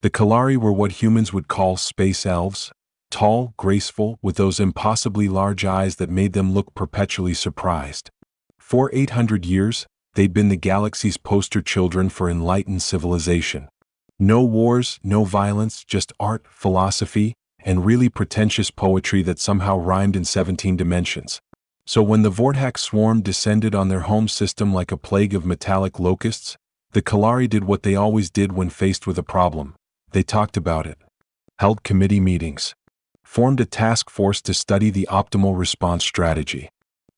The Kalari were what humans would call space elves, tall, graceful, with those impossibly large eyes that made them look perpetually surprised. For 800 years, they'd been the galaxy's poster children for enlightened civilization. No wars, no violence, just art, philosophy, and really pretentious poetry that somehow rhymed in 17 dimensions. So when the Vortex swarm descended on their home system like a plague of metallic locusts, the Kalari did what they always did when faced with a problem. They talked about it, held committee meetings, formed a task force to study the optimal response strategy.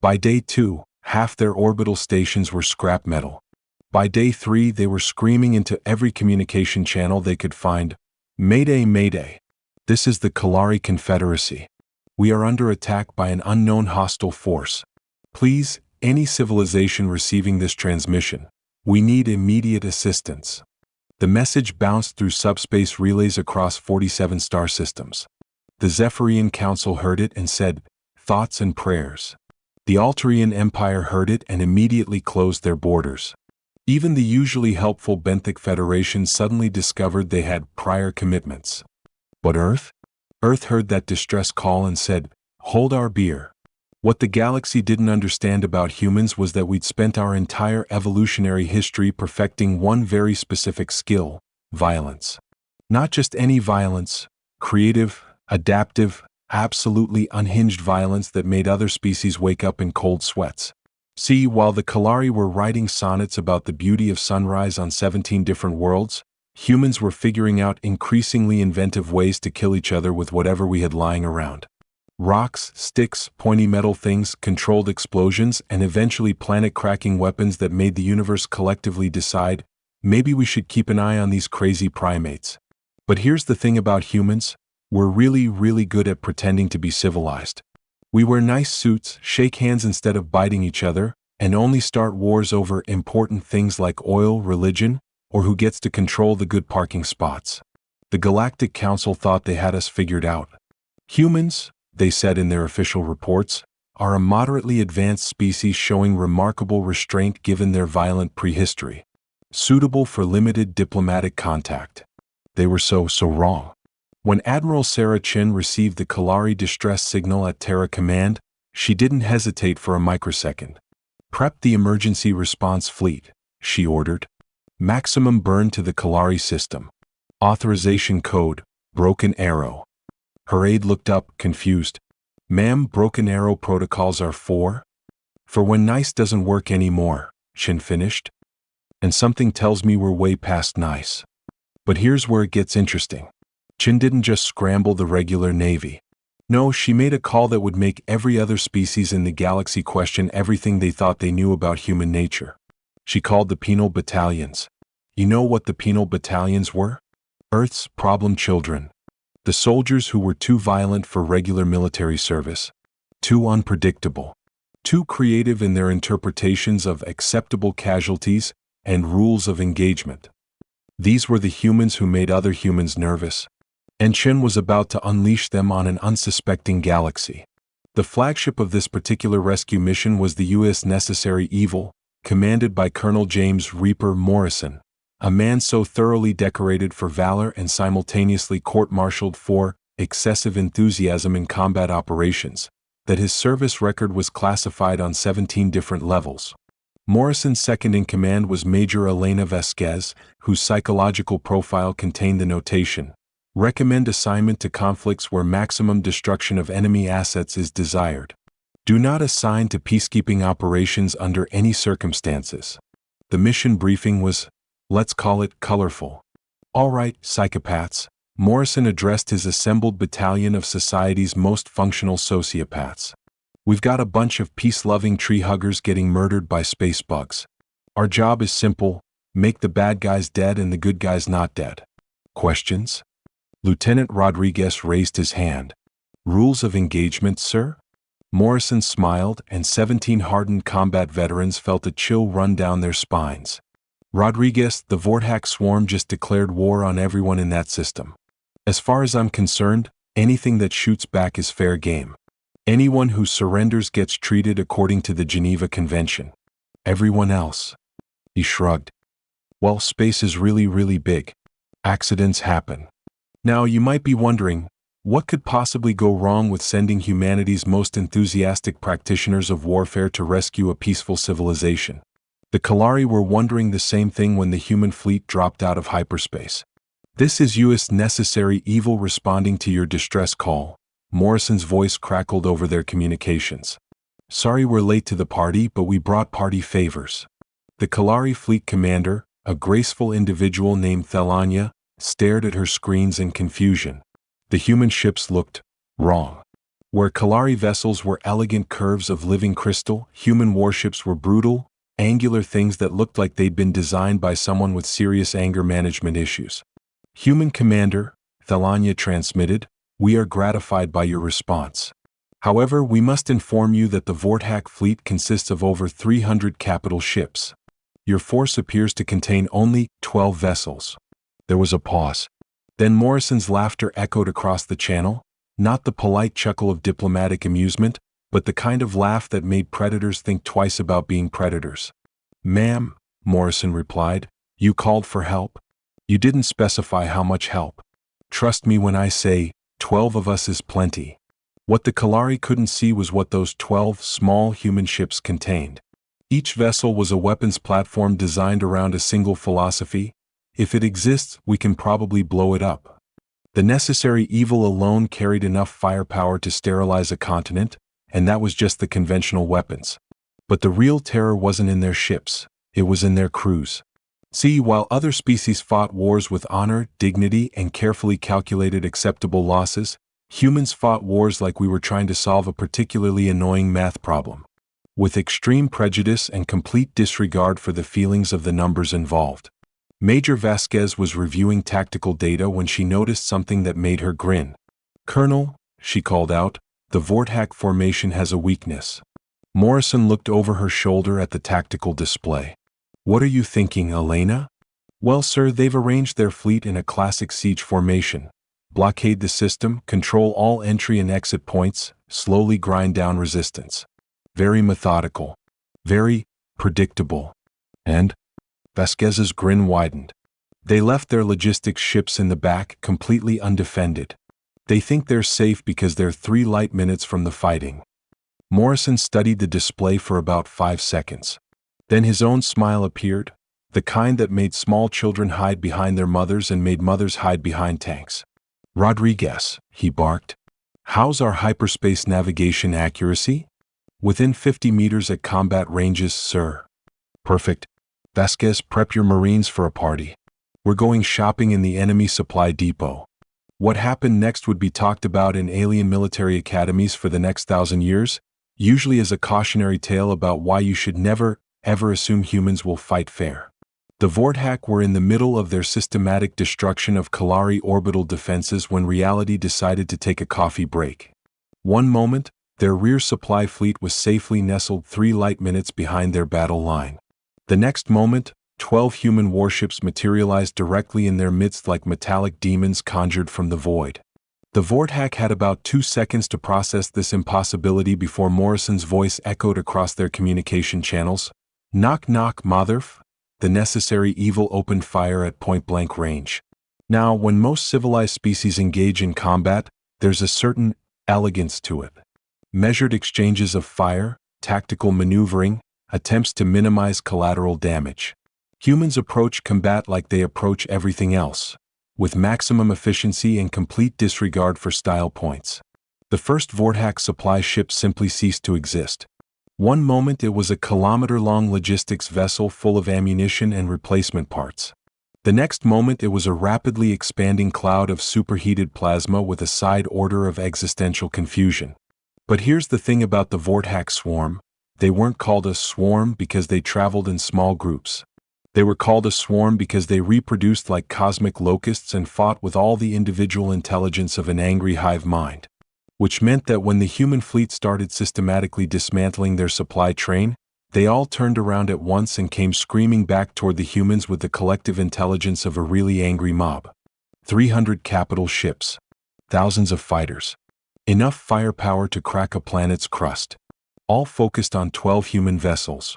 By day 2, half their orbital stations were scrap metal. By day 3, they were screaming into every communication channel they could find, "Mayday, Mayday! This is the Kalari Confederacy. We are under attack by an unknown hostile force. Please, any civilization receiving this transmission, we need immediate assistance." The message bounced through subspace relays across 47 star systems. The Zephyrian Council heard it and said, "Thoughts and prayers." The Altarian Empire heard it and immediately closed their borders. Even the usually helpful Benthic Federation suddenly discovered they had prior commitments. But Earth? Earth heard that distress call and said, "Hold our beer." What the galaxy didn't understand about humans was that we'd spent our entire evolutionary history perfecting one very specific skill: violence. Not just any violence, creative, adaptive, absolutely unhinged violence that made other species wake up in cold sweats. See, while the Kalari were writing sonnets about the beauty of sunrise on 17 different worlds, humans were figuring out increasingly inventive ways to kill each other with whatever we had lying around. Rocks, sticks, pointy metal things, controlled explosions, and eventually planet-cracking weapons that made the universe collectively decide, maybe we should keep an eye on these crazy primates. But here's the thing about humans: we're really, really good at pretending to be civilized. We wear nice suits, shake hands instead of biting each other, and only start wars over important things like oil, religion, or who gets to control the good parking spots. The Galactic Council thought they had us figured out. Humans, they said in their official reports, are a moderately advanced species showing remarkable restraint given their violent prehistory, suitable for limited diplomatic contact. They were so wrong. When Admiral Sarah Chin received the Kalari distress signal at Terra Command, she didn't hesitate for a microsecond. "Prep the emergency response fleet," she ordered. "Maximum burn to the Kalari system. Authorization code, Broken Arrow." Her aide looked up, confused. "Ma'am, Broken Arrow protocols are for when nice doesn't work anymore," Chin finished. "And something tells me we're way past nice." But here's where it gets interesting. Chin didn't just scramble the regular Navy. No, she made a call that would make every other species in the galaxy question everything they thought they knew about human nature. She called the penal battalions. You know what the penal battalions were? Earth's problem children. The soldiers who were too violent for regular military service, too unpredictable, too creative in their interpretations of acceptable casualties and rules of engagement. These were the humans who made other humans nervous, and Chin was about to unleash them on an unsuspecting galaxy. The flagship of this particular rescue mission was the U.S. Necessary Evil, commanded by Colonel James Reaper Morrison, a man so thoroughly decorated for valor and simultaneously court-martialed for excessive enthusiasm in combat operations, that his service record was classified on 17 different levels. Morrison's second-in-command was Major Elena Vasquez, whose psychological profile contained the notation, "Recommend assignment to conflicts where maximum destruction of enemy assets is desired. Do not assign to peacekeeping operations under any circumstances." The mission briefing was, let's call it, colorful. "All right, psychopaths," Morrison addressed his assembled battalion of society's most functional sociopaths. "We've got a bunch of peace-loving tree-huggers getting murdered by space bugs. Our job is simple: make the bad guys dead and the good guys not dead. Questions?" Lieutenant Rodriguez raised his hand. "Rules of engagement, sir?" Morrison smiled, and 17 hardened combat veterans felt a chill run down their spines. "Rodriguez, the Vortex swarm just declared war on everyone in that system. As far as I'm concerned, anything that shoots back is fair game. Anyone who surrenders gets treated according to the Geneva Convention. Everyone else." He shrugged. "Well, space is really, really big. Accidents happen. Now you might be wondering, what could possibly go wrong with sending humanity's most enthusiastic practitioners of warfare to rescue a peaceful civilization? The Kalari were wondering the same thing when the human fleet dropped out of hyperspace. "This is US necessary evil responding to your distress call," Morrison's voice crackled over their communications. "Sorry we're late to the party, but we brought party favors." The Kalari fleet commander, a graceful individual named Thelanya, stared at her screens in confusion. The human ships looked wrong. Where Kalari vessels were elegant curves of living crystal, human warships were brutal, angular things that looked like they'd been designed by someone with serious anger management issues. "Human commander," Thelanya transmitted, "we are gratified by your response. However, we must inform you that the Vortak fleet consists of over 300 capital ships. Your force appears to contain only 12 vessels." There was a pause. Then Morrison's laughter echoed across the channel, not the polite chuckle of diplomatic amusement, but the kind of laugh that made predators think twice about being predators. "Ma'am," Morrison replied, "you called for help. You didn't specify how much help. Trust me when I say, 12 of us is plenty." What the Kalari couldn't see was what those 12 small human ships contained. Each vessel was a weapons platform designed around a single philosophy: if it exists, we can probably blow it up. The necessary evil alone carried enough firepower to sterilize a continent, and that was just the conventional weapons. But the real terror wasn't in their ships, it was in their crews. See, while other species fought wars with honor, dignity, and carefully calculated acceptable losses, humans fought wars like we were trying to solve a particularly annoying math problem, with extreme prejudice and complete disregard for the feelings of the numbers involved. Major Vasquez was reviewing tactical data when she noticed something that made her grin. "Colonel," she called out, "the Vortak formation has a weakness." Morrison looked over her shoulder at the tactical display. "What are you thinking, Elena?" "Well, sir, they've arranged their fleet in a classic siege formation. Blockade the system, control all entry and exit points, slowly grind down resistance. Very methodical. Very predictable. And?" Vasquez's grin widened. "They left their logistics ships in the back, completely undefended. They think they're safe because they're 3 light minutes from the fighting." Morrison studied the display for about 5 seconds. Then his own smile appeared, the kind that made small children hide behind their mothers and made mothers hide behind tanks. "Rodriguez," he barked, "how's our hyperspace navigation accuracy?" "Within 50 meters at combat ranges, sir." "Perfect. Vasquez, prep your Marines for a party. We're going shopping in the enemy supply depot." What happened next would be talked about in alien military academies for the next 1,000 years, usually as a cautionary tale about why you should never, ever assume humans will fight fair. The Vortak were in the middle of their systematic destruction of Kalari orbital defenses when reality decided to take a coffee break. One moment, their rear supply fleet was safely nestled 3 light minutes behind their battle line. The next moment, 12 human warships materialized directly in their midst like metallic demons conjured from the void. The Vortak had about 2 seconds to process this impossibility before Morrison's voice echoed across their communication channels. "Knock knock, motherf." The necessary evil opened fire at point-blank range. Now, when most civilized species engage in combat, there's a certain elegance to it. Measured exchanges of fire, tactical maneuvering, attempts to minimize collateral damage. Humans approach combat like they approach everything else, with maximum efficiency and complete disregard for style points. The first Vortak supply ship simply ceased to exist. One moment it was a kilometer-long logistics vessel full of ammunition and replacement parts. The next moment it was a rapidly expanding cloud of superheated plasma with a side order of existential confusion. But here's the thing about the Vortak swarm: they weren't called a swarm because they traveled in small groups. They were called a swarm because they reproduced like cosmic locusts and fought with all the individual intelligence of an angry hive mind. Which meant that when the human fleet started systematically dismantling their supply train, they all turned around at once and came screaming back toward the humans with the collective intelligence of a really angry mob. 300 capital ships. Thousands of fighters. Enough firepower to crack a planet's crust. All focused on 12 human vessels.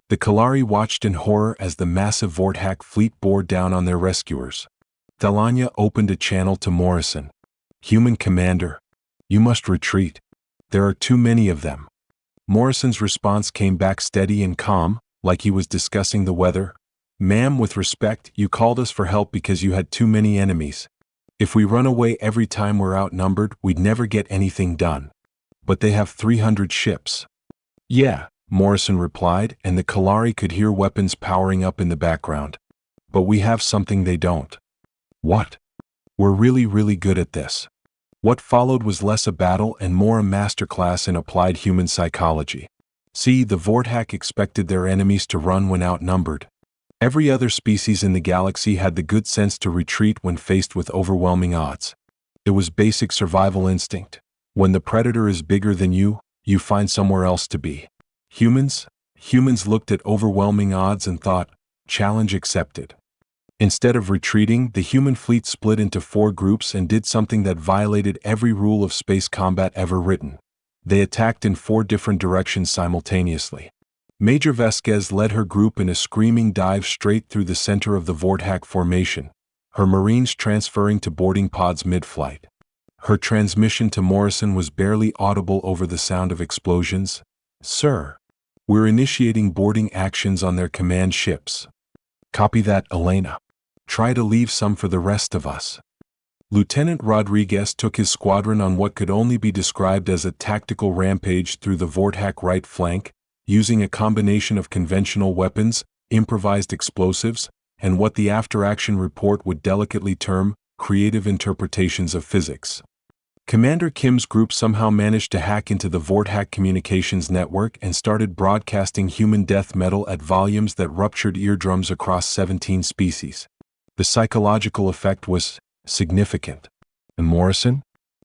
The Kalari watched in horror as the massive Vortak fleet bore down on their rescuers. Thelania opened a channel to Morrison. "Human commander, you must retreat. There are too many of them." Morrison's response came back steady and calm, like he was discussing the weather. "Ma'am, with respect, you called us for help because you had too many enemies. If we run away every time we're outnumbered, we'd never get anything done. But they have 300 ships." "Yeah," Morrison replied, and the Kalari could hear weapons powering up in the background. "But we have something they don't." "What?" "We're really, really good at this." What followed was less a battle and more a masterclass in applied human psychology. See, the Vorthak expected their enemies to run when outnumbered. Every other species in the galaxy had the good sense to retreat when faced with overwhelming odds. It was basic survival instinct. When the predator is bigger than you find somewhere else to be. Humans looked at overwhelming odds and thought, "Challenge accepted." Instead of retreating, the human fleet split into 4 groups and did something that violated every rule of space combat ever written. They attacked in 4 different directions simultaneously. Major Vasquez led her group in a screaming dive straight through the center of the Vorthak formation, her Marines transferring to boarding pods mid-flight. Her transmission to Morrison was barely audible over the sound of explosions. "Sir, we're initiating boarding actions on their command ships." "Copy that, Elena. Try to leave some for the rest of us." Lieutenant Rodriguez took his squadron on what could only be described as a tactical rampage through the Vorthak right flank, using a combination of conventional weapons, improvised explosives, and what the after-action report would delicately term creative interpretations of physics. Commander Kim's group somehow managed to hack into the Vorthak communications network and started broadcasting human death metal at volumes that ruptured eardrums across 17 species. The psychological effect was significant. And Morrison?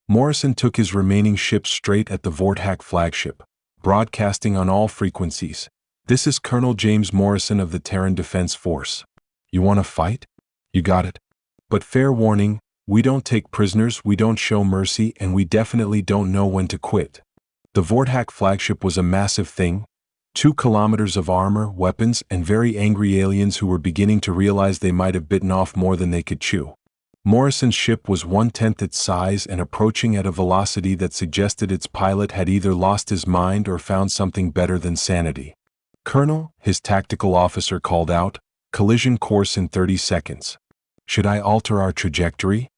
Morrison took his remaining ships straight at the Vorthak flagship, broadcasting on all frequencies. "This is Colonel James Morrison of the Terran Defense Force. You want to fight? You got it. But fair warning, we don't take prisoners, we don't show mercy, and we definitely don't know when to quit." The Vorthak flagship was a massive thing. 2 kilometers of armor, weapons, and very angry aliens who were beginning to realize they might have bitten off more than they could chew. Morrison's ship was 1/10 its size and approaching at a velocity that suggested its pilot had either lost his mind or found something better than sanity. "Colonel," his tactical officer called out, "collision course in 30 seconds. Should I alter our trajectory?"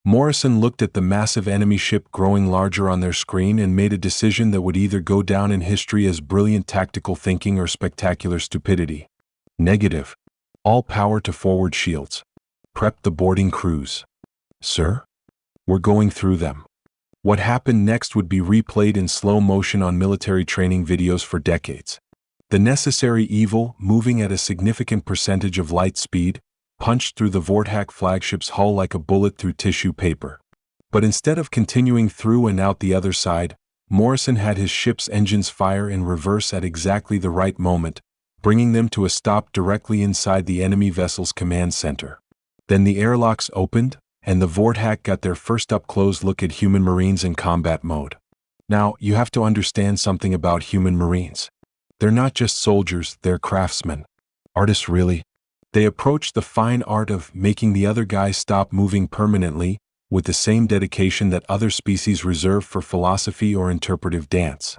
Morrison looked at the massive enemy ship growing larger on their screen and made a decision that would either go down in history as brilliant tactical thinking or spectacular stupidity. "Negative. All power to forward shields. Prep the boarding crews." "Sir? We're going through them." What happened next would be replayed in slow motion on military training videos for decades. The necessary evil, moving at a significant percentage of light speed, punched through the Vorthak flagship's hull like a bullet through tissue paper. But instead of continuing through and out the other side, Morrison had his ship's engines fire in reverse at exactly the right moment, bringing them to a stop directly inside the enemy vessel's command center. Then the airlocks opened, and the Vorthak got their first up-close look at human Marines in combat mode. Now, you have to understand something about human Marines. They're not just soldiers, they're craftsmen. Artists, really. They approach the fine art of making the other guy stop moving permanently with the same dedication that other species reserve for philosophy or interpretive dance.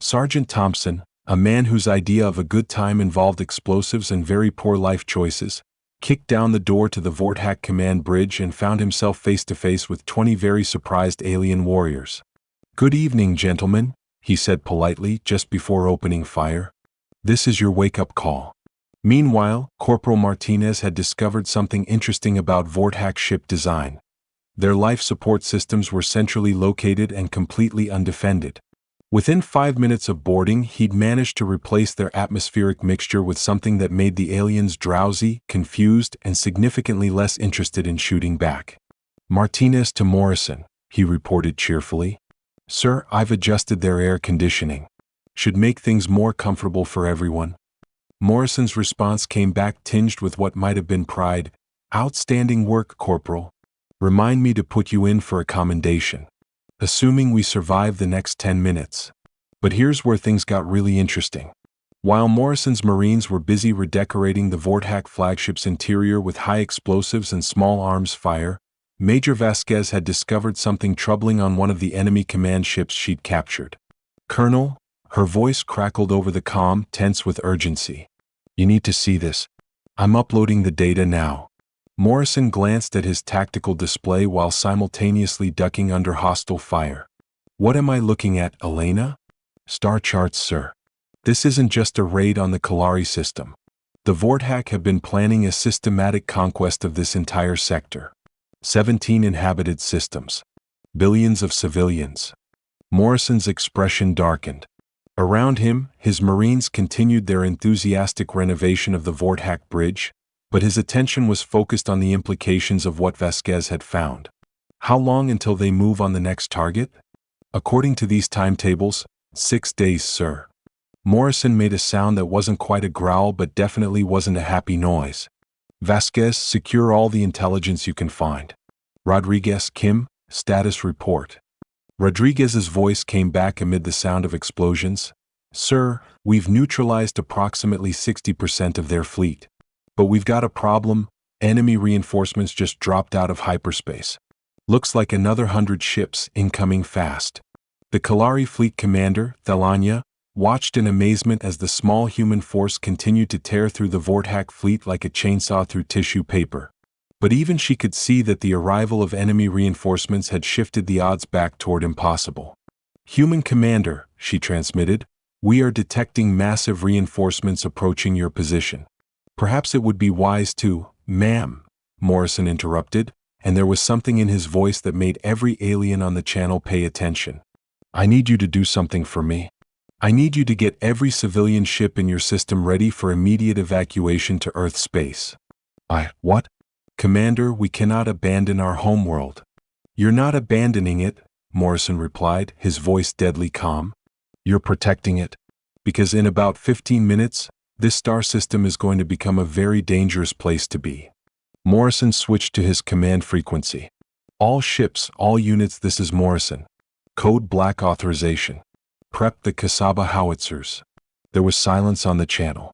Sergeant Thompson, a man whose idea of a good time involved explosives and very poor life choices, kicked down the door to the Vorthak command bridge and found himself face to face with 20 very surprised alien warriors. "Good evening, gentlemen," he said politely just before opening fire. "This is your wake-up call." Meanwhile, Corporal Martinez had discovered something interesting about Vorthak ship design. Their life support systems were centrally located and completely undefended. Within 5 minutes of boarding, he'd managed to replace their atmospheric mixture with something that made the aliens drowsy, confused, and significantly less interested in shooting back. "Martinez to Morrison," he reported cheerfully. "Sir, I've adjusted their air conditioning. Should make things more comfortable for everyone." Morrison's response came back tinged with what might have been pride. "Outstanding work, Corporal. Remind me to put you in for a commendation. Assuming we survive the next 10 minutes. But here's where things got really interesting. While Morrison's Marines were busy redecorating the Vortak flagship's interior with high explosives and small arms fire, Major Vasquez had discovered something troubling on one of the enemy command ships she'd captured. "Colonel," her voice crackled over the comm, tense with urgency. "You need to see this. I'm uploading the data now." Morrison glanced at his tactical display while simultaneously ducking under hostile fire. "What am I looking at, Elena?" "Star charts, sir. This isn't just a raid on the Kalari system. The Vortak have been planning a systematic conquest of this entire sector. 17 inhabited systems. Billions of civilians." Morrison's expression darkened. Around him, his Marines continued their enthusiastic renovation of the Vortak bridge, but his attention was focused on the implications of what Vasquez had found. "How long until they move on the next target?" "According to these timetables, 6 days, sir." Morrison made a sound that wasn't quite a growl but definitely wasn't a happy noise. "Vasquez, secure all the intelligence you can find." "Rodriguez, Kim, status report." Rodriguez's voice came back amid the sound of explosions. "Sir, we've neutralized approximately 60% of their fleet. But we've got a problem. Enemy reinforcements just dropped out of hyperspace. Looks like another 100 ships incoming fast." The Kalari fleet commander, Thelanya, watched in amazement as the small human force continued to tear through the Vortak fleet like a chainsaw through tissue paper. But even she could see that the arrival of enemy reinforcements had shifted the odds back toward impossible. "Human commander," she transmitted, "we are detecting massive reinforcements approaching your position." "Perhaps it would be wise to, ma'am," Morrison interrupted, and there was something in his voice that made every alien on the channel pay attention. "I need you to do something for me. I need you to get every civilian ship in your system ready for immediate evacuation to Earth space." What?" "Commander, we cannot abandon our homeworld." "You're not abandoning it," Morrison replied, his voice deadly calm. "You're protecting it. Because in about 15 minutes, this star system is going to become a very dangerous place to be." Morrison switched to his command frequency. "All ships, all units, this is Morrison. Code Black authorization. Prep the Kasaba howitzers." There was silence on the channel.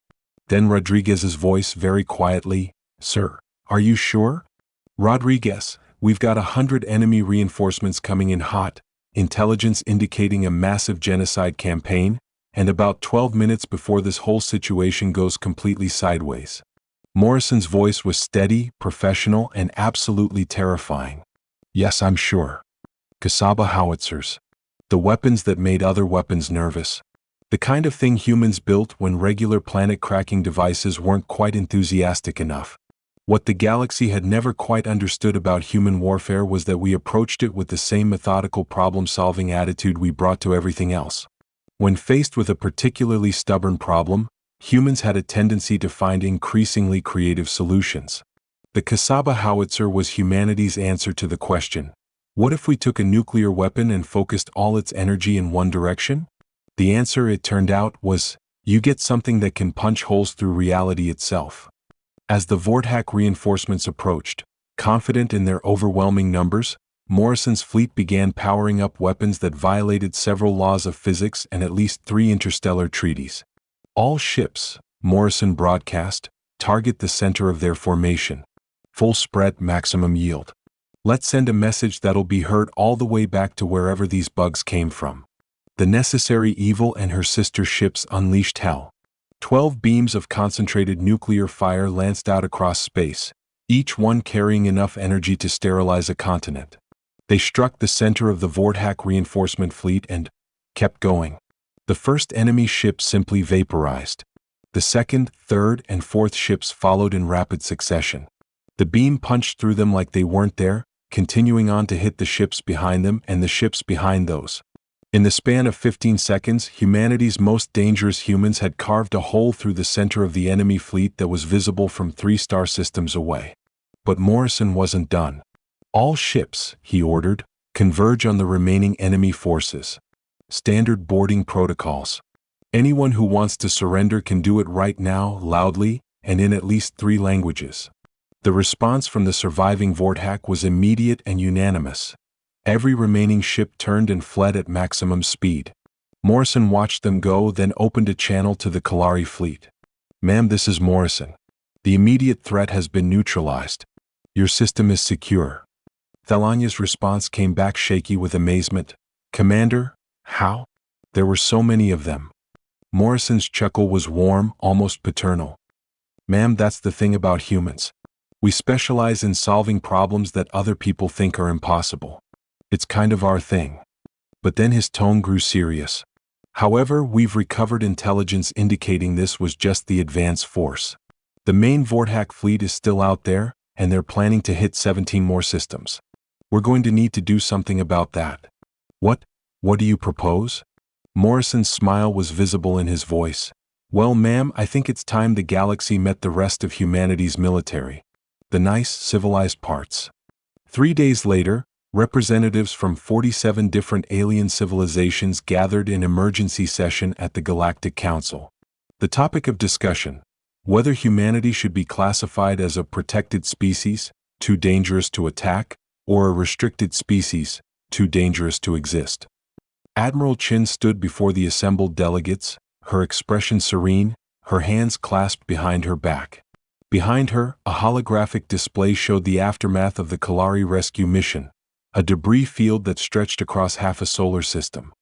Then Rodriguez's voice very quietly, "Sir, are you sure?" "Rodriguez, we've got 100 enemy reinforcements coming in hot, intelligence indicating a massive genocide campaign, and about 12 minutes before this whole situation goes completely sideways." Morrison's voice was steady, professional, and absolutely terrifying. "Yes, I'm sure. Kasaba howitzers. The weapons that made other weapons nervous. The kind of thing humans built when regular planet-cracking devices weren't quite enthusiastic enough. What the galaxy had never quite understood about human warfare was that we approached it with the same methodical problem-solving attitude we brought to everything else. When faced with a particularly stubborn problem, humans had a tendency to find increasingly creative solutions. The Kasaba howitzer was humanity's answer to the question, what if we took a nuclear weapon and focused all its energy in one direction? The answer, it turned out, was, you get something that can punch holes through reality itself. As the Vortak reinforcements approached, confident in their overwhelming numbers, Morrison's fleet began powering up weapons that violated several laws of physics and at least 3 interstellar treaties. "All ships," Morrison broadcast, "target the center of their formation. Full spread, maximum yield. Let's send a message that'll be heard all the way back to wherever these bugs came from." The Necessary Evil and her sister ships unleashed hell. 12 beams of concentrated nuclear fire lanced out across space, each one carrying enough energy to sterilize a continent. They struck the center of the Vortak reinforcement fleet and kept going. The first enemy ship simply vaporized. The second, third, and fourth ships followed in rapid succession. The beam punched through them like they weren't there, continuing on to hit the ships behind them and the ships behind those. In the span of 15 seconds, humanity's most dangerous humans had carved a hole through the center of the enemy fleet that was visible from 3 star systems away. But Morrison wasn't done. "All ships," he ordered, "converge on the remaining enemy forces. Standard boarding protocols. Anyone who wants to surrender can do it right now, loudly, and in at least 3 languages." The response from the surviving Vortak was immediate and unanimous. Every remaining ship turned and fled at maximum speed. Morrison watched them go, then opened a channel to the Kalari fleet. Ma'am, this is Morrison. The immediate threat has been neutralized. Your system is secure. Thelania's response came back shaky with amazement. Commander, how? There were so many of them. Morrison's chuckle was warm, almost paternal. Ma'am, that's the thing about humans. We specialize in solving problems that other people think are impossible. It's kind of our thing. But then his tone grew serious. However, we've recovered intelligence indicating this was just the advance force. The main Vortak fleet is still out there, and they're planning to hit 17 more systems. We're going to need to do something about that. What do you propose? Morrison's smile was visible in his voice. Well, ma'am, I think it's time the galaxy met the rest of humanity's military. The nice, civilized parts. 3 days later, representatives from 47 different alien civilizations gathered in emergency session at the Galactic Council. The topic of discussion: whether humanity should be classified as a protected species, too dangerous to attack, or a restricted species, too dangerous to exist. Admiral Chin stood before the assembled delegates, her expression serene, her hands clasped behind her back. Behind her, a holographic display showed the aftermath of the Kalari rescue mission, a debris field that stretched across half a solar system.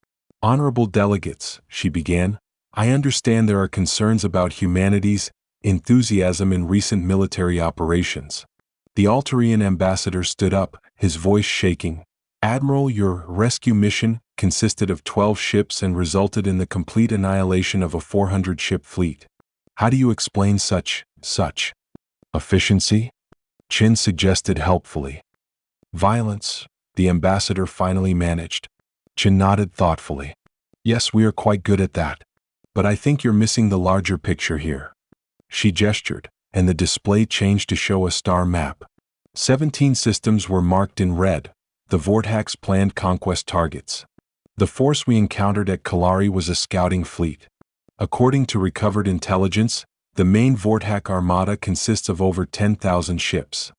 Honorable delegates, she began, I understand there are concerns about humanity's enthusiasm in recent military operations. The Altarian ambassador stood up, his voice shaking. Admiral, your rescue mission consisted of 12 ships and resulted in the complete annihilation of a 400-ship fleet. How do you explain such efficiency? Chin suggested helpfully. Violence, the ambassador finally managed. Chin nodded thoughtfully. Yes, we are quite good at that. But I think you're missing the larger picture here. She gestured, and the display changed to show a star map. 17 systems were marked in red, the Vortak's planned conquest targets. The force we encountered at Kalari was a scouting fleet. According to recovered intelligence, the main Vortak armada consists of over 10,000 ships.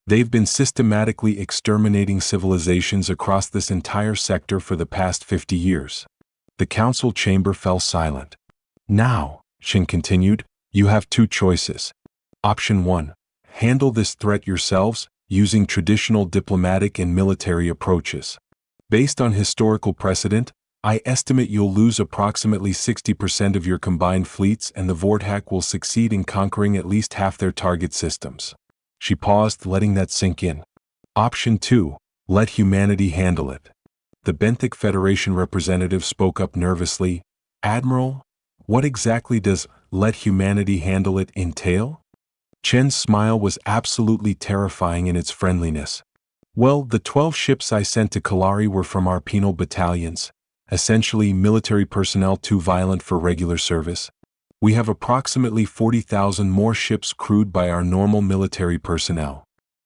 They've been systematically exterminating civilizations across this entire sector for the past 50 years. The council chamber fell silent. Now, Shin continued, you have two choices. Option 1. Handle this threat yourselves, using traditional diplomatic and military approaches. Based on historical precedent, I estimate you'll lose approximately 60% of your combined fleets and the Vortak will succeed in conquering at least half their target systems. She paused, letting that sink in. Option 2. Let humanity handle it. The Benthic Federation representative spoke up nervously. Admiral, what exactly does let humanity handle it entail? Chen's smile was absolutely terrifying in its friendliness. Well, the 12 ships I sent to Kalari were from our penal battalions, essentially military personnel too violent for regular service. We have approximately 40,000 more ships crewed by our normal military personnel.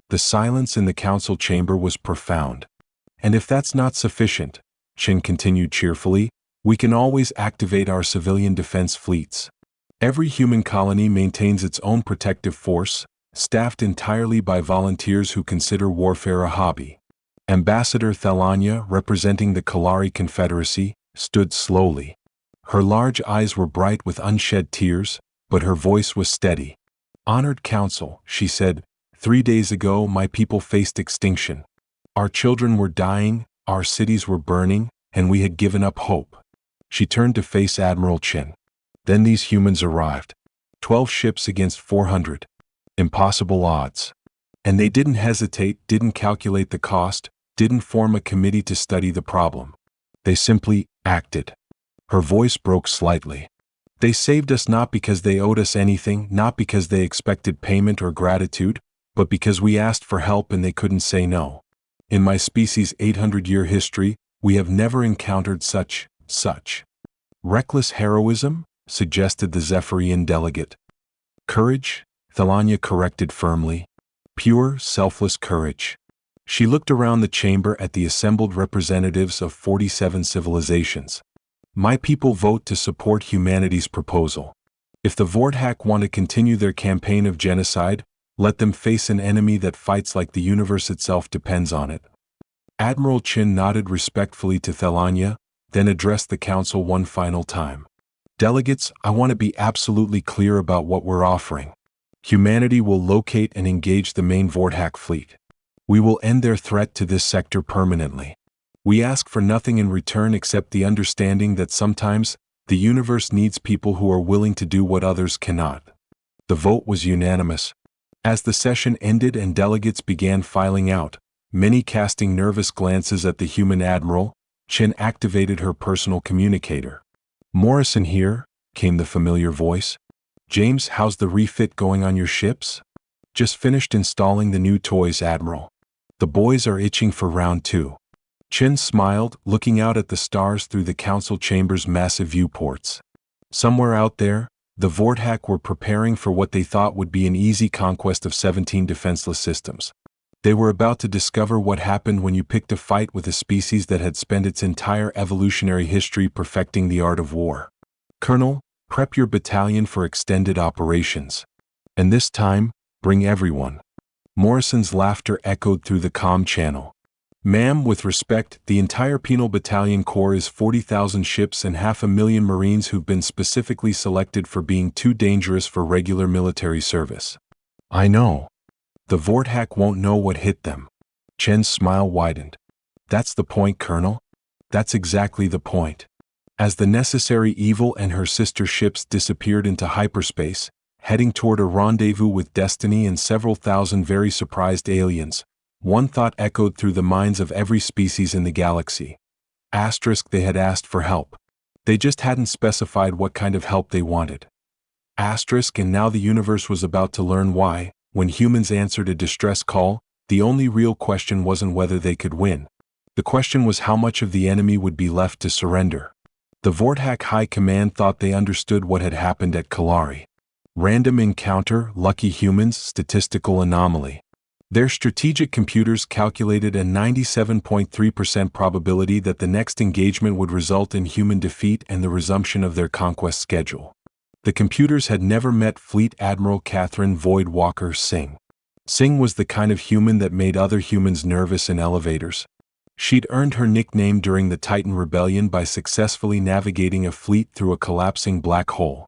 The silence in the council chamber was profound. And if that's not sufficient, Chen continued cheerfully, we can always activate our civilian defense fleets. Every human colony maintains its own protective force, staffed entirely by volunteers who consider warfare a hobby. Ambassador Thelania, representing the Kalari Confederacy, stood slowly. Her large eyes were bright with unshed tears, but her voice was steady. Honored Council, she said, 3 days ago my people faced extinction. Our children were dying, our cities were burning, and we had given up hope. She turned to face Admiral Chin. Then these humans arrived. 12 ships against 400. Impossible odds. And they didn't hesitate, didn't calculate the cost, didn't form a committee to study the problem. They simply acted. Her voice broke slightly. They saved us not because they owed us anything, not because they expected payment or gratitude, but because we asked for help and they couldn't say no. In my species' 800-year history, we have never encountered such reckless heroism, suggested the Zephyrian delegate. Courage, Thelania corrected firmly. Pure, selfless courage. She looked around the chamber at the assembled representatives of 47 civilizations. My people vote to support humanity's proposal. If the Vortak want to continue their campaign of genocide, let them face an enemy that fights like the universe itself depends on it. Admiral Chin nodded respectfully to Thelania, then addressed the council one final time. Delegates, I want to be absolutely clear about what we're offering. Humanity will locate and engage the main Vorthack fleet. We will end their threat to this sector permanently. We ask for nothing in return except the understanding that sometimes the universe needs people who are willing to do what others cannot. The vote was unanimous. As the session ended and delegates began filing out, many casting nervous glances at the human admiral, Chen activated her personal communicator. "Morrison here," came the familiar voice. "James, how's the refit going on your ships?" "Just finished installing the new toys, Admiral. The boys are itching for round 2. Chen smiled, looking out at the stars through the council chamber's massive viewports. Somewhere out there, the Vorthack were preparing for what they thought would be an easy conquest of 17 defenseless systems. They were about to discover what happened when you picked a fight with a species that had spent its entire evolutionary history perfecting the art of war. "Colonel, prep your battalion for extended operations. And this time, bring everyone." Morrison's laughter echoed through the comm channel. "Ma'am, with respect, the entire Penal Battalion Corps is 40,000 ships and 500,000 Marines who've been specifically selected for being too dangerous for regular military service." "I know. The Vorthack won't know what hit them." Chen's smile widened. "That's the point, Colonel. That's exactly the point." As the necessary evil and her sister ships disappeared into hyperspace, heading toward a rendezvous with Destiny and several thousand very surprised aliens, one thought echoed through the minds of every species in the galaxy. They had asked for help. They just hadn't specified what kind of help they wanted. And now the universe was about to learn why. When humans answered a distress call, the only real question wasn't whether they could win. The question was how much of the enemy would be left to surrender. The Vorthack High Command thought they understood what had happened at Kalari. Random encounter, lucky humans, statistical anomaly. Their strategic computers calculated a 97.3% probability that the next engagement would result in human defeat and the resumption of their conquest schedule. The computers had never met Fleet Admiral Catherine Void Walker Singh. Singh was the kind of human that made other humans nervous in elevators. She'd earned her nickname during the Titan Rebellion by successfully navigating a fleet through a collapsing black hole.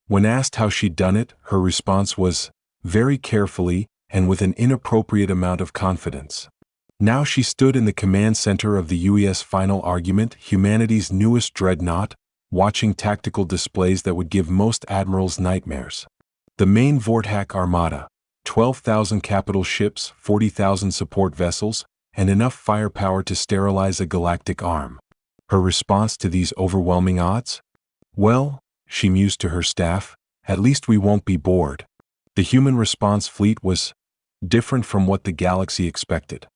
When asked how she'd done it, her response was, very carefully and with an inappropriate amount of confidence. Now she stood in the command center of the UES Final Argument, humanity's newest dreadnought, watching tactical displays that would give most admirals nightmares. The main Vorthack Armada, 12,000 capital ships, 40,000 support vessels, and enough firepower to sterilize a galactic arm. Her response to these overwhelming odds? "Well," she mused to her staff, "at least we won't be bored." The human response fleet was different from what the galaxy expected.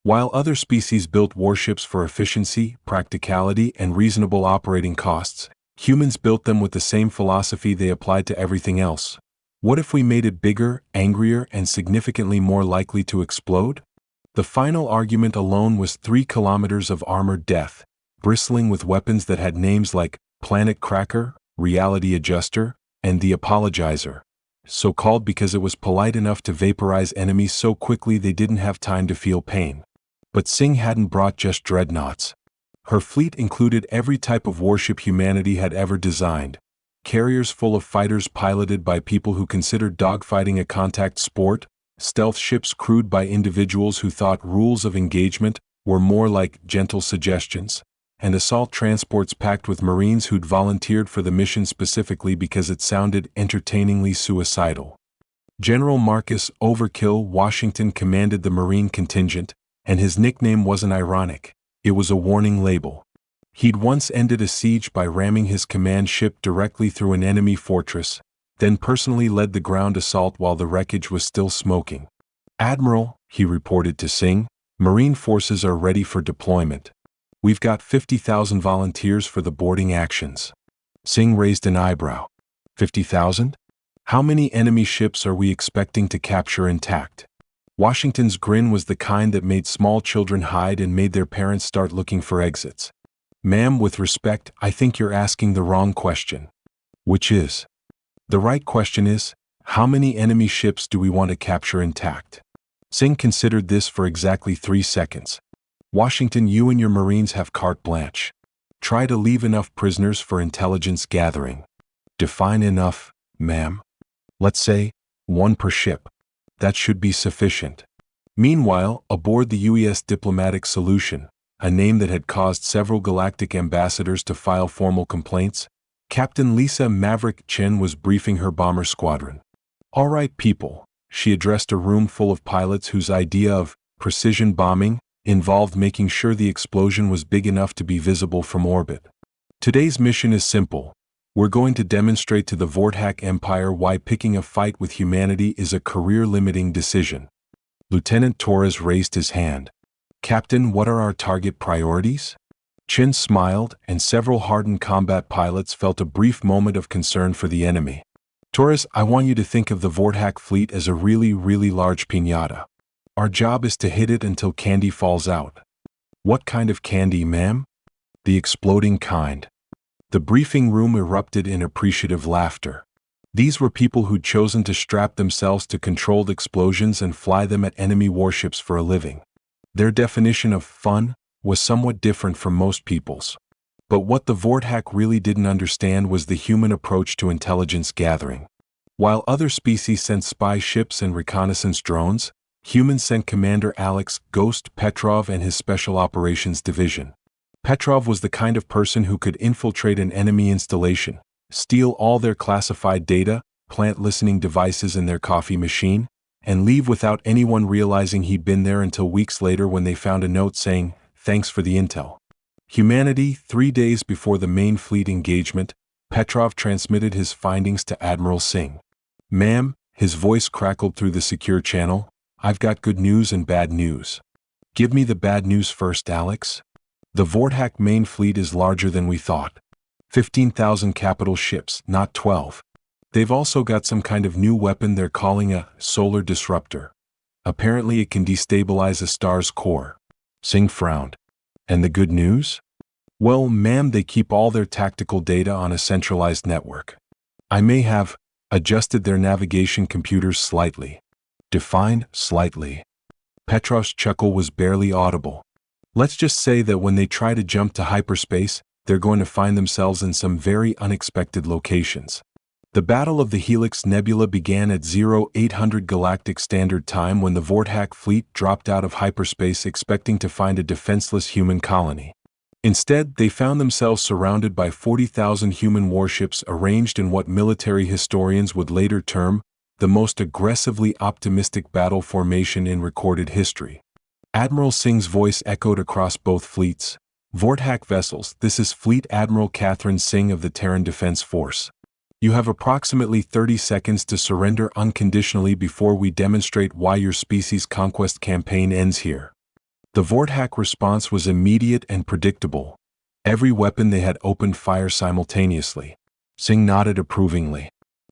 While other species built warships for efficiency, practicality, and reasonable operating costs, humans built them with the same philosophy they applied to everything else. What if we made it bigger, angrier, and significantly more likely to explode? The Final Argument alone was 3 kilometers of armored death, bristling with weapons that had names like Planet Cracker, Reality Adjuster, and the Apologizer, so called because it was polite enough to vaporize enemies so quickly they didn't have time to feel pain. But Singh hadn't brought just dreadnoughts. Her fleet included every type of warship humanity had ever designed, carriers full of fighters piloted by people who considered dogfighting a contact sport, stealth ships crewed by individuals who thought rules of engagement were more like gentle suggestions, and assault transports packed with Marines who'd volunteered for the mission specifically because it sounded entertainingly suicidal. General Marcus Overkill Washington commanded the Marine contingent, and his nickname wasn't ironic, it was a warning label. He'd once ended a siege by ramming his command ship directly through an enemy fortress, then personally led the ground assault while the wreckage was still smoking. "Admiral," he reported to Singh, "Marine forces are ready for deployment. We've got 50,000 volunteers for the boarding actions." Singh raised an eyebrow. 50,000? How many enemy ships are we expecting to capture intact? Washington's grin was the kind that made small children hide and made their parents start looking for exits. "Ma'am, with respect, I think you're asking the wrong question." "Which is?" "The right question is, how many enemy ships do we want to capture intact?" Singh considered this for exactly 3 seconds. "Washington, you and your Marines have carte blanche. Try to leave enough prisoners for intelligence gathering. Define enough, ma'am. Let's say, 1 per ship. That should be sufficient. Meanwhile, aboard the UES Diplomatic Solution, a name that had caused several galactic ambassadors to file formal complaints, Captain Lisa Maverick Chen was briefing her bomber squadron. "All right, people," she addressed a room full of pilots whose idea of precision bombing involved making sure the explosion was big enough to be visible from orbit. "Today's mission is simple. We're going to demonstrate to the Vortak Empire why picking a fight with humanity is a career-limiting decision." Lieutenant Torres raised his hand. "Captain, what are our target priorities?" Chen smiled, and several hardened combat pilots felt a brief moment of concern for the enemy. "Torres, I want you to think of the Vortak fleet as a really, really large piñata. Our job is to hit it until candy falls out." "What kind of candy, ma'am?" "The exploding kind." The briefing room erupted in appreciative laughter. These were people who'd chosen to strap themselves to controlled explosions and fly them at enemy warships for a living. Their definition of fun was somewhat different from most people's. But what the Vortak really didn't understand was the human approach to intelligence gathering. While other species sent spy ships and reconnaissance drones, humans sent Commander Alex Ghost Petrov and his Special Operations Division. Petrov was the kind of person who could infiltrate an enemy installation, steal all their classified data, plant listening devices in their coffee machine, and leave without anyone realizing he'd been there until weeks later when they found a note saying, "Thanks for the intel." Humanity, 3 days before the main fleet engagement, Petrov transmitted his findings to Admiral Singh. "Ma'am," his voice crackled through the secure channel, "I've got good news and bad news." "Give me the bad news first, Alex." "The Vortak main fleet is larger than we thought. 15,000 capital ships, not 12. They've also got some kind of new weapon they're calling a solar disruptor. Apparently it can destabilize a star's core." Singh frowned. "And the good news?" "Well, ma'am, they keep all their tactical data on a centralized network. I may have adjusted their navigation computers slightly." "Define slightly." Petrov's chuckle was barely audible. "Let's just say that when they try to jump to hyperspace, they're going to find themselves in some very unexpected locations." The Battle of the Helix Nebula began at 0800 Galactic Standard Time when the Vortak fleet dropped out of hyperspace expecting to find a defenseless human colony. Instead, they found themselves surrounded by 40,000 human warships arranged in what military historians would later term the most aggressively optimistic battle formation in recorded history. Admiral Singh's voice echoed across both fleets. "Vortak vessels, this is Fleet Admiral Catherine Singh of the Terran Defense Force. You have approximately 30 seconds to surrender unconditionally before we demonstrate why your species' conquest campaign ends here." The Vortak response was immediate and predictable. Every weapon they had opened fire simultaneously. Singh nodded approvingly.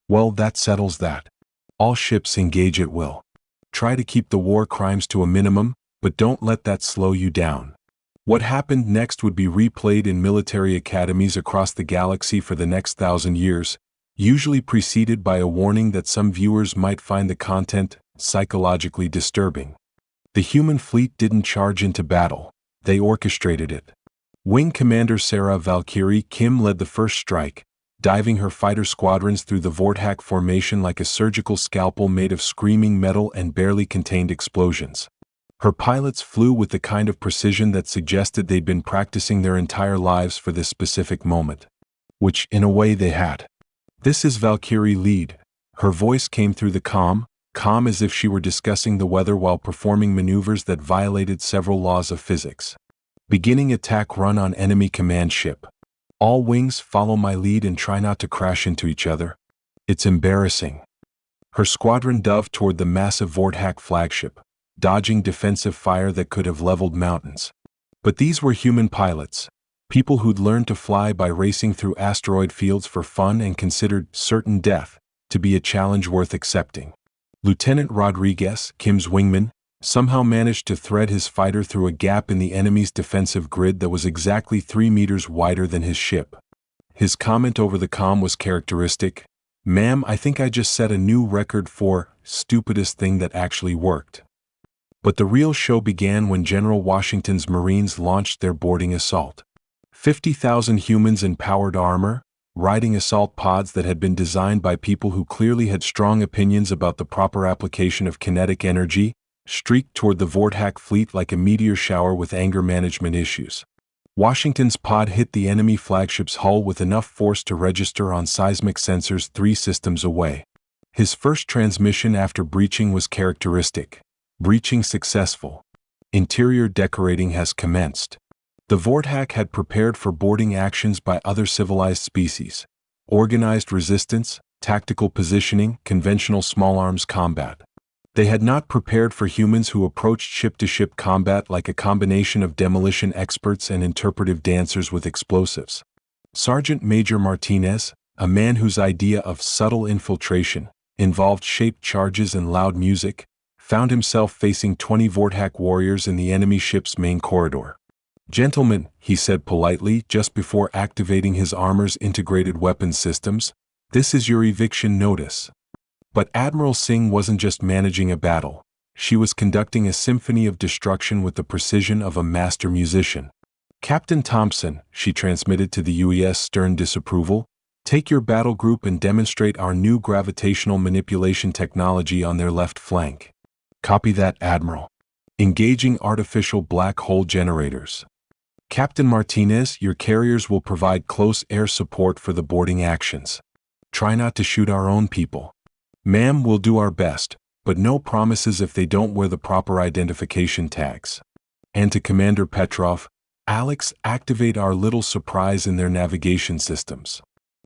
"Well, that settles that. All ships engage at will. Try to keep the war crimes to a minimum, but don't let that slow you down." What happened next would be replayed in military academies across the galaxy for the next 1,000 years, usually preceded by a warning that some viewers might find the content psychologically disturbing. The human fleet didn't charge into battle, they orchestrated it. Wing Commander Sarah Valkyrie Kim led the first strike, diving her fighter squadrons through the Vortak formation like a surgical scalpel made of screaming metal and barely contained explosions. Her pilots flew with the kind of precision that suggested they'd been practicing their entire lives for this specific moment. Which, in a way, they had. "This is Valkyrie Lead." Her voice came through the calm as if she were discussing the weather while performing maneuvers that violated several laws of physics. "Beginning attack run on enemy command ship. All wings follow my lead and try not to crash into each other. It's embarrassing." Her squadron dove toward the massive Vortak flagship, dodging defensive fire that could have leveled mountains. But these were human pilots, people who'd learned to fly by racing through asteroid fields for fun and considered certain death to be a challenge worth accepting. Lieutenant Rodriguez, Kim's wingman, somehow managed to thread his fighter through a gap in the enemy's defensive grid that was exactly 3 meters wider than his ship. His comment over the comm was characteristic. "Ma'am, I think I just set a new record for stupidest thing that actually worked." But the real show began when General Washington's Marines launched their boarding assault. 50,000 humans in powered armor, riding assault pods that had been designed by people who clearly had strong opinions about the proper application of kinetic energy, streaked toward the Vortak fleet like a meteor shower with anger management issues. Washington's pod hit the enemy flagship's hull with enough force to register on seismic sensors 3 systems away. His first transmission after breaching was characteristic. Breaching successful. Interior decorating has commenced. The Vortak had prepared for boarding actions by other civilized species. Organized resistance, tactical positioning, conventional small arms combat. They had not prepared for humans who approached ship-to-ship combat like a combination of demolition experts and interpretive dancers with explosives. Sergeant Major Martinez, a man whose idea of subtle infiltration involved shaped charges and loud music, found himself facing 20 Vortak warriors in the enemy ship's main corridor. "Gentlemen," he said politely just before activating his armor's integrated weapons systems, "this is your eviction notice." But Admiral Singh wasn't just managing a battle. She was conducting a symphony of destruction with the precision of a master musician. "Captain Thompson," she transmitted to the UES stern disapproval, "take your battle group and demonstrate our new gravitational manipulation technology on their left flank." "Copy that, Admiral." "Engaging artificial black hole generators." "Captain Martinez, your carriers will provide close air support for the boarding actions. Try not to shoot our own people." "Ma'am, we'll do our best, but no promises if they don't wear the proper identification tags." And to Commander Petrov, "Alex, activate our little surprise in their navigation systems."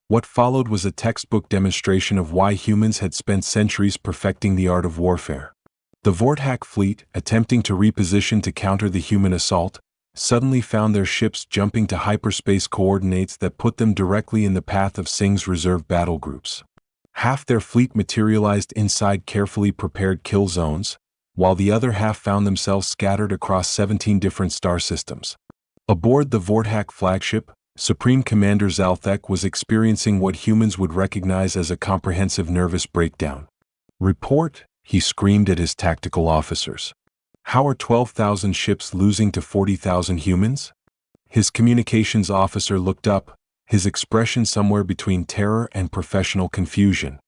What followed was a textbook demonstration of why humans had spent centuries perfecting the art of warfare. The Vortak fleet, attempting to reposition to counter the human assault, suddenly found their ships jumping to hyperspace coordinates that put them directly in the path of Singh's reserve battle groups. Half their fleet materialized inside carefully prepared kill zones, while the other half found themselves scattered across 17 different star systems. Aboard the Vortak flagship, Supreme Commander Zalthek was experiencing what humans would recognize as a comprehensive nervous breakdown. "Report," he screamed at his tactical officers. "How are 12,000 ships losing to 40,000 humans?" His communications officer looked up, his expression somewhere between terror and professional confusion.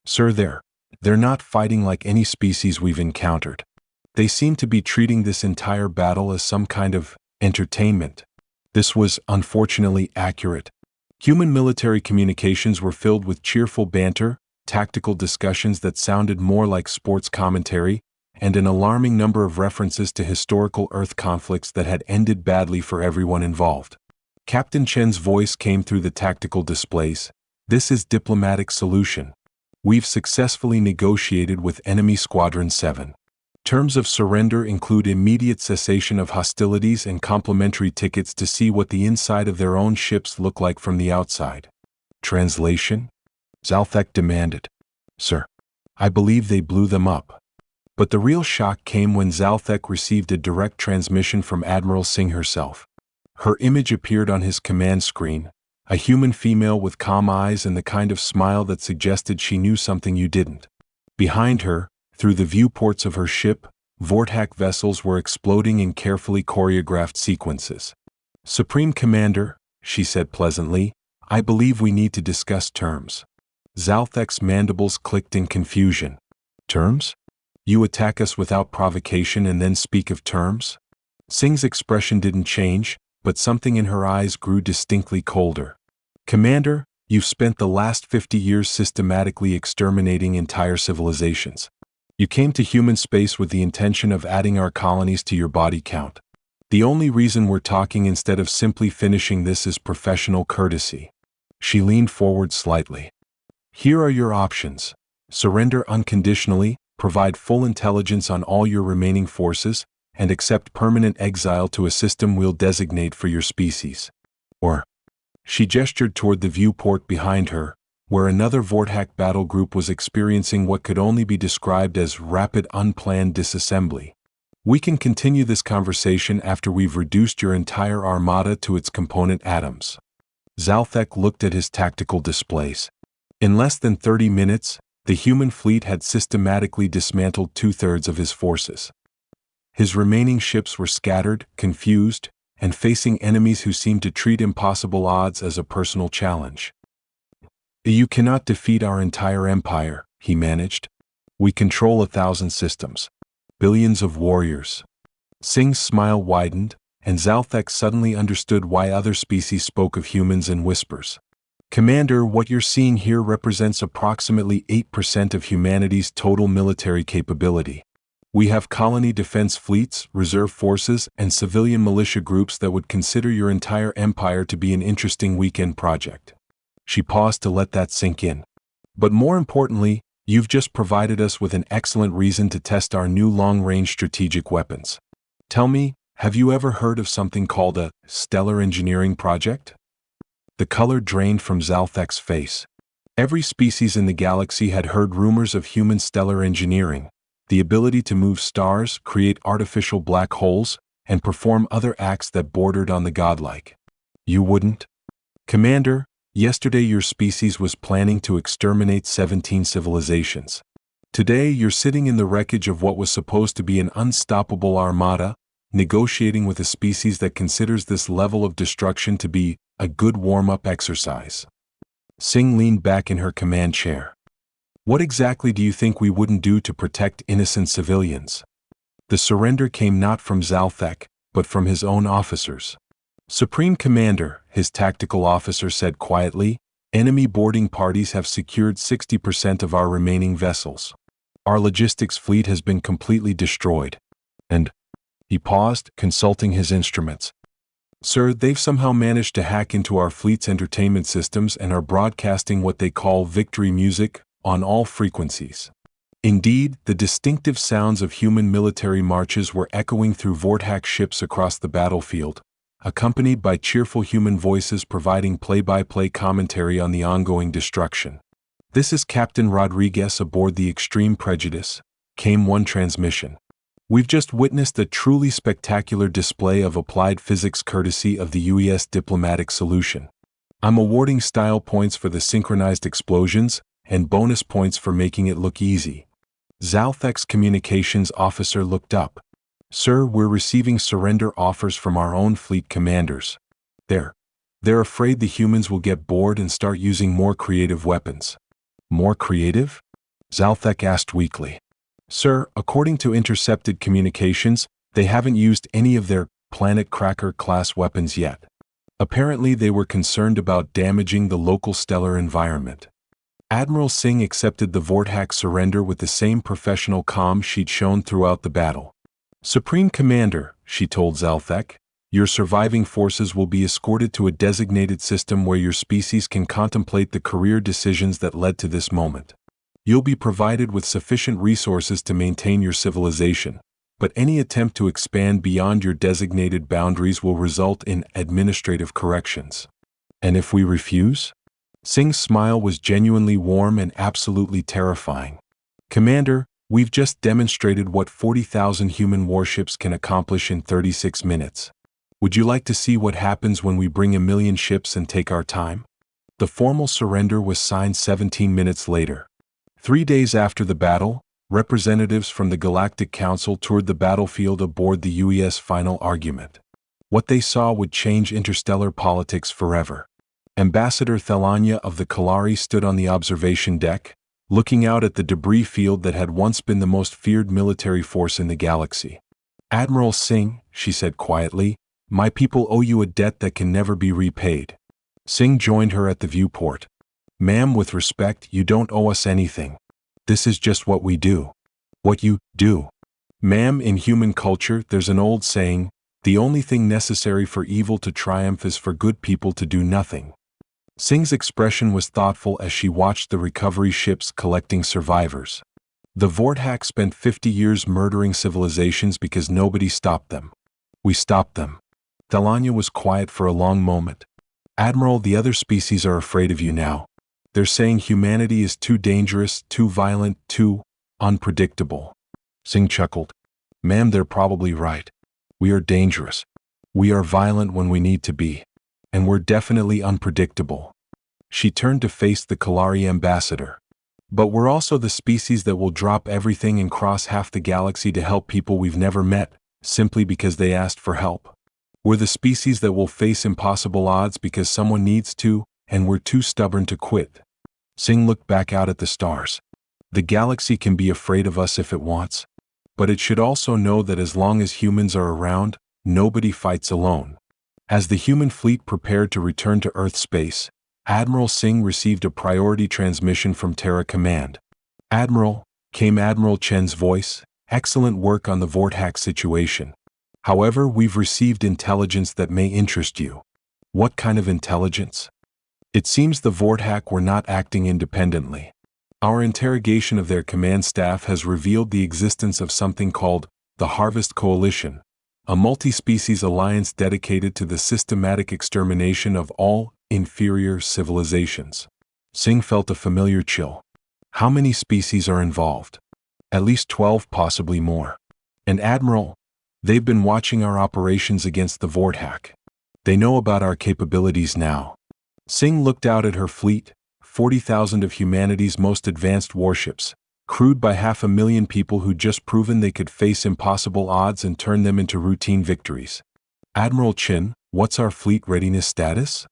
"Sir, they're not fighting like any species we've encountered. They seem to be treating this entire battle as some kind of entertainment." This was, unfortunately, accurate. Human military communications were filled with cheerful banter, tactical discussions that sounded more like sports commentary, and an alarming number of references to historical Earth conflicts that had ended badly for everyone involved. Captain Chen's voice came through the tactical displays. "This is diplomatic solution. We've successfully negotiated with Enemy Squadron 7. Terms of surrender include immediate cessation of hostilities and complimentary tickets to see what the inside of their own ships look like from the outside." Translation? Zalthek demanded. "Sir, I believe they blew them up." But the real shock came when Zalthek received a direct transmission from Admiral Singh herself. Her image appeared on his command screen, a human female with calm eyes and the kind of smile that suggested she knew something you didn't. Behind her, through the viewports of her ship, Vortak vessels were exploding in carefully choreographed sequences. "Supreme Commander," she said pleasantly, "I believe we need to discuss terms." Zalthek's mandibles clicked in confusion. "Terms? You attack us without provocation and then speak of terms?" Singh's expression didn't change, but something in her eyes grew distinctly colder. "Commander, you've spent the last 50 years systematically exterminating entire civilizations. You came to human space with the intention of adding our colonies to your body count. The only reason we're talking instead of simply finishing this is professional courtesy." She leaned forward slightly. "Here are your options. Surrender unconditionally, provide full intelligence on all your remaining forces, and accept permanent exile to a system we'll designate for your species. Or..." She gestured toward the viewport behind her, where another Vortak battle group was experiencing what could only be described as rapid unplanned disassembly. "We can continue this conversation after we've reduced your entire armada to its component atoms." Zalthek looked at his tactical displays. In less than 30 minutes, the human fleet had systematically dismantled 2/3 of his forces. His remaining ships were scattered, confused, and facing enemies who seemed to treat impossible odds as a personal challenge. "You cannot defeat our entire empire," he managed. "We control 1,000 systems. Billions of warriors." Sing's smile widened, and Zalthek suddenly understood why other species spoke of humans in whispers. "Commander, what you're seeing here represents approximately 8% of humanity's total military capability. We have colony defense fleets, reserve forces, and civilian militia groups that would consider your entire empire to be an interesting weekend project." She paused to let that sink in. "But more importantly, you've just provided us with an excellent reason to test our new long-range strategic weapons. Tell me, have you ever heard of something called a stellar engineering project?" The color drained from Zalthek's face. Every species in the galaxy had heard rumors of human stellar engineering, the ability to move stars, create artificial black holes, and perform other acts that bordered on the godlike. "You wouldn't?" "Commander, yesterday your species was planning to exterminate 17 civilizations. Today you're sitting in the wreckage of what was supposed to be an unstoppable armada, negotiating with a species that considers this level of destruction to be a good warm-up exercise." Sing leaned back in her command chair. "What exactly do you think we wouldn't do to protect innocent civilians?" The surrender came not from Zalthek, but from his own officers. "Supreme Commander," his tactical officer said quietly, "enemy boarding parties have secured 60% of our remaining vessels. Our logistics fleet has been completely destroyed. And—" he paused, consulting his instruments. "Sir, they've somehow managed to hack into our fleet's entertainment systems and are broadcasting what they call victory music on all frequencies." Indeed, the distinctive sounds of human military marches were echoing through Vorthack ships across the battlefield, accompanied by cheerful human voices providing play-by-play commentary on the ongoing destruction. "This is Captain Rodriguez aboard the Extreme Prejudice," came one transmission. "We've just witnessed a truly spectacular display of applied physics courtesy of the UES diplomatic solution. I'm awarding style points for the synchronized explosions and bonus points for making it look easy." Zalthek's communications officer looked up. "Sir, we're receiving surrender offers from our own fleet commanders. They're afraid the humans will get bored and start using more creative weapons." "More creative?" Zalthek asked weakly. "Sir, according to intercepted communications, they haven't used any of their Planet Cracker-class weapons yet. Apparently they were concerned about damaging the local stellar environment." Admiral Singh accepted the Vorthack surrender with the same professional calm she'd shown throughout the battle. "Supreme Commander," she told Zalthek, "your surviving forces will be escorted to a designated system where your species can contemplate the career decisions that led to this moment. You'll be provided with sufficient resources to maintain your civilization, but any attempt to expand beyond your designated boundaries will result in administrative corrections." "And if we refuse?" Singh's smile was genuinely warm and absolutely terrifying. "Commander, we've just demonstrated what 40,000 human warships can accomplish in 36 minutes. Would you like to see what happens when we bring 1,000,000 ships and take our time?" The formal surrender was signed 17 minutes later. 3 days after the battle, representatives from the Galactic Council toured the battlefield aboard the UES Final Argument. What they saw would change interstellar politics forever. Ambassador Thelanya of the Kalari stood on the observation deck, looking out at the debris field that had once been the most feared military force in the galaxy. "Admiral Singh," she said quietly, "my people owe you a debt that can never be repaid." Singh joined her at the viewport. "Ma'am, with respect, you don't owe us anything. This is just what we do." "What you do?" "Ma'am, in human culture, there's an old saying, the only thing necessary for evil to triumph is for good people to do nothing." Singh's expression was thoughtful as she watched the recovery ships collecting survivors. "The Vorthack spent 50 years murdering civilizations because nobody stopped them. We stopped them." Thelanya was quiet for a long moment. "Admiral, the other species are afraid of you now. They're saying humanity is too dangerous, too violent, too unpredictable." Singh chuckled. "Ma'am, they're probably right. We are dangerous. We are violent when we need to be. And we're definitely unpredictable." She turned to face the Kalari ambassador. "But we're also the species that will drop everything and cross half the galaxy to help people we've never met, simply because they asked for help." We're the species that will face impossible odds because someone needs to, and we're too stubborn to quit. Singh looked back out at the stars. The galaxy can be afraid of us if it wants, but it should also know that as long as humans are around, nobody fights alone. As the human fleet prepared to return to Earth space, Admiral Singh received a priority transmission from Terra Command. "Admiral," came Admiral Chen's voice, "excellent work on the Vorthack situation. However, we've received intelligence that may interest you." "What kind of intelligence?" "It seems the Vorthack were not acting independently. Our interrogation of their command staff has revealed the existence of something called the Harvest Coalition, a multi-species alliance dedicated to the systematic extermination of all inferior civilizations." Singh felt a familiar chill. "How many species are involved?" "At least 12, possibly more." "And Admiral, they've been watching our operations against the Vorthack. They know about our capabilities now." Singh looked out at her fleet, 40,000 of humanity's most advanced warships, crewed by 500,000 people who'd just proven they could face impossible odds and turn them into routine victories. "Admiral Chin, what's our fleet readiness status?"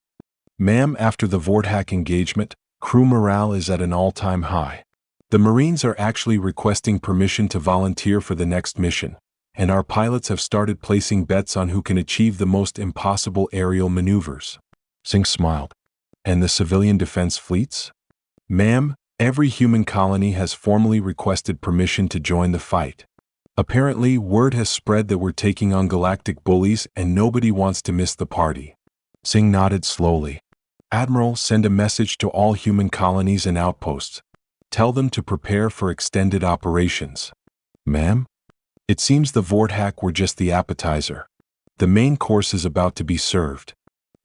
"Ma'am, after the Vorthack engagement, crew morale is at an all-time high. The Marines are actually requesting permission to volunteer for the next mission, and our pilots have started placing bets on who can achieve the most impossible aerial maneuvers." Singh smiled. "And the civilian defense fleets?" "Ma'am, every human colony has formally requested permission to join the fight. Apparently, word has spread that we're taking on galactic bullies and nobody wants to miss the party." Singh nodded slowly. "Admiral, send a message to all human colonies and outposts. Tell them to prepare for extended operations." "Ma'am?" "It seems the Vorthack were just the appetizer. The main course is about to be served."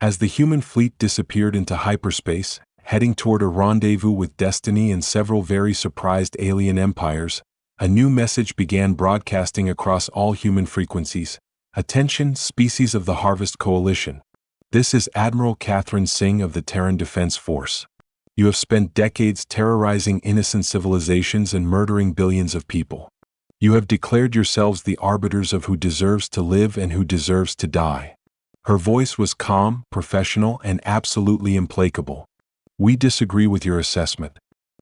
As the human fleet disappeared into hyperspace, heading toward a rendezvous with destiny and several very surprised alien empires, a new message began broadcasting across all human frequencies. "Attention, species of the Harvest Coalition. This is Admiral Catherine Singh of the Terran Defense Force. You have spent decades terrorizing innocent civilizations and murdering billions of people. You have declared yourselves the arbiters of who deserves to live and who deserves to die." Her voice was calm, professional, and absolutely implacable. "We disagree with your assessment,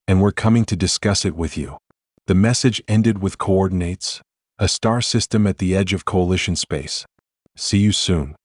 and we're coming to discuss it with you." The message ended with coordinates, a star system at the edge of Coalition space. "See you soon."